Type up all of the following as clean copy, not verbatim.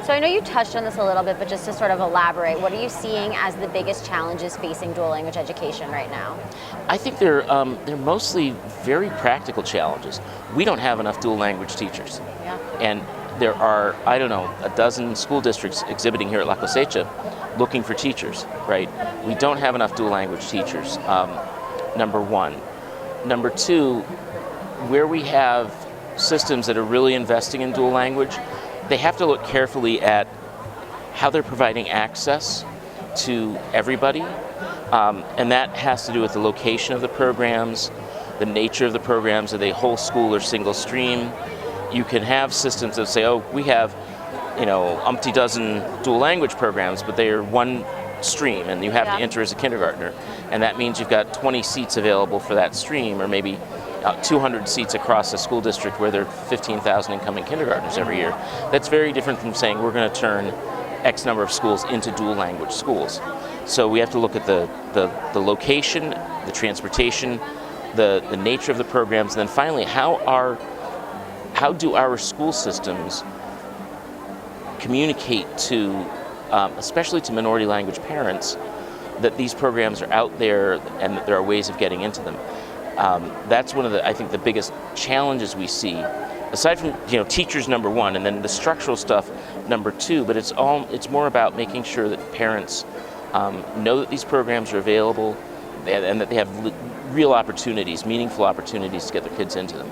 So I know you touched on this a little bit, but just to sort of elaborate, what are you seeing as the biggest challenges facing dual language education right now? I think they're mostly very practical challenges. We don't have enough dual language teachers. Yeah. And there are, I don't know, a dozen school districts exhibiting here at La Cosecha looking for teachers, right? We don't have enough dual language teachers, number one. Number two, where we have systems that are really investing in dual language, they have to look carefully at how they're providing access to everybody, and that has to do with the location of the programs, the nature of the programs. Are they whole school or single stream? You can have systems that say, oh, we have, umpty dozen dual language programs, but they are one stream, and you have to enter as a kindergartner, and that means you've got 20 seats available for that stream, or maybe 200 seats across a school district where there are 15,000 incoming kindergartners every year. That's very different from saying we're going to turn X number of schools into dual language schools. So we have to look at the location, the transportation, the nature of the programs, and then finally how do our school systems communicate to, especially to minority language parents, that these programs are out there and that there are ways of getting into them. That's one of I think the biggest challenges we see, aside from teachers number one, and then the structural stuff number two. But it's more about making sure that parents know that these programs are available and that they have real opportunities, meaningful opportunities to get their kids into them.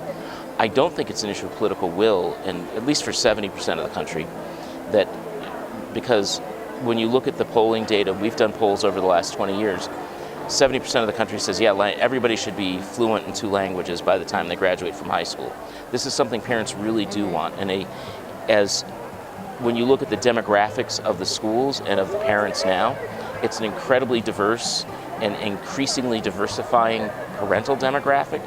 I don't think it's an issue of political will, and at least for 70% of the country, because when you look at the polling data, we've done polls over the last 20 years. 70% of the country says, yeah, everybody should be fluent in 2 languages by the time they graduate from high school. This is something parents really do want. And when you look at the demographics of the schools and of the parents now, it's an incredibly diverse and increasingly diversifying parental demographic.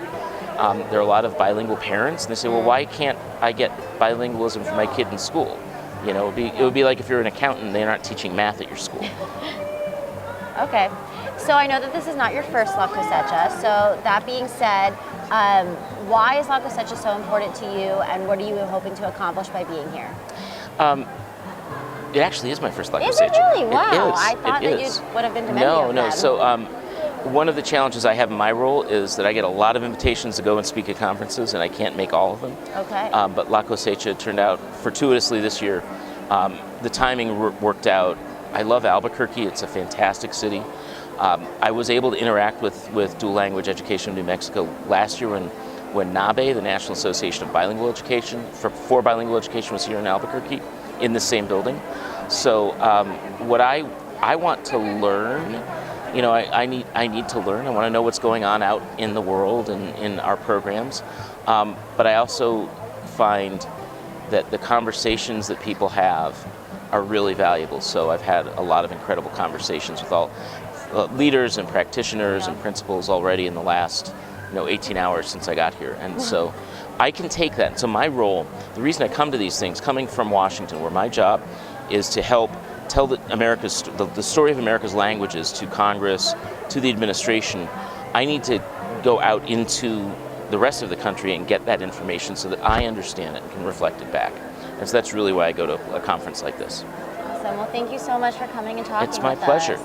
There are a lot of bilingual parents, and they say, well, why can't I get bilingualism for my kid in school? It would be like if you're an accountant, they're not teaching math at your school. Okay. So I know that this is not your first La Cosecha. So that being said, why is La Cosecha so important to you, and what are you hoping to accomplish by being here? It actually is my first La Cosecha. Is it really? Wow. It is. I thought that you would have been to many of them. No. So one of the challenges I have in my role is that I get a lot of invitations to go and speak at conferences, and I can't make all of them. Okay. But La Cosecha turned out fortuitously this year. The timing worked out. I love Albuquerque. It's a fantastic city. I was able to interact with dual language education in New Mexico last year when NABE, the National Association of Bilingual Education, for bilingual education, was here in Albuquerque in the same building. So what I want to learn, I need to learn. I want to know what's going on out in the world and in our programs. But I also find that the conversations that people have are really valuable. So I've had a lot of incredible conversations with all leaders and practitioners and principals already in the last 18 hours since I got here. And so I can take that. So my role, the reason I come to these things, coming from Washington, where my job is to help tell the story of America's languages to Congress, to the administration, I need to go out into the rest of the country and get that information so that I understand it and can reflect it back. And so that's really why I go to a conference like this. Awesome. Well, thank you so much for coming and talking with us. It's my pleasure.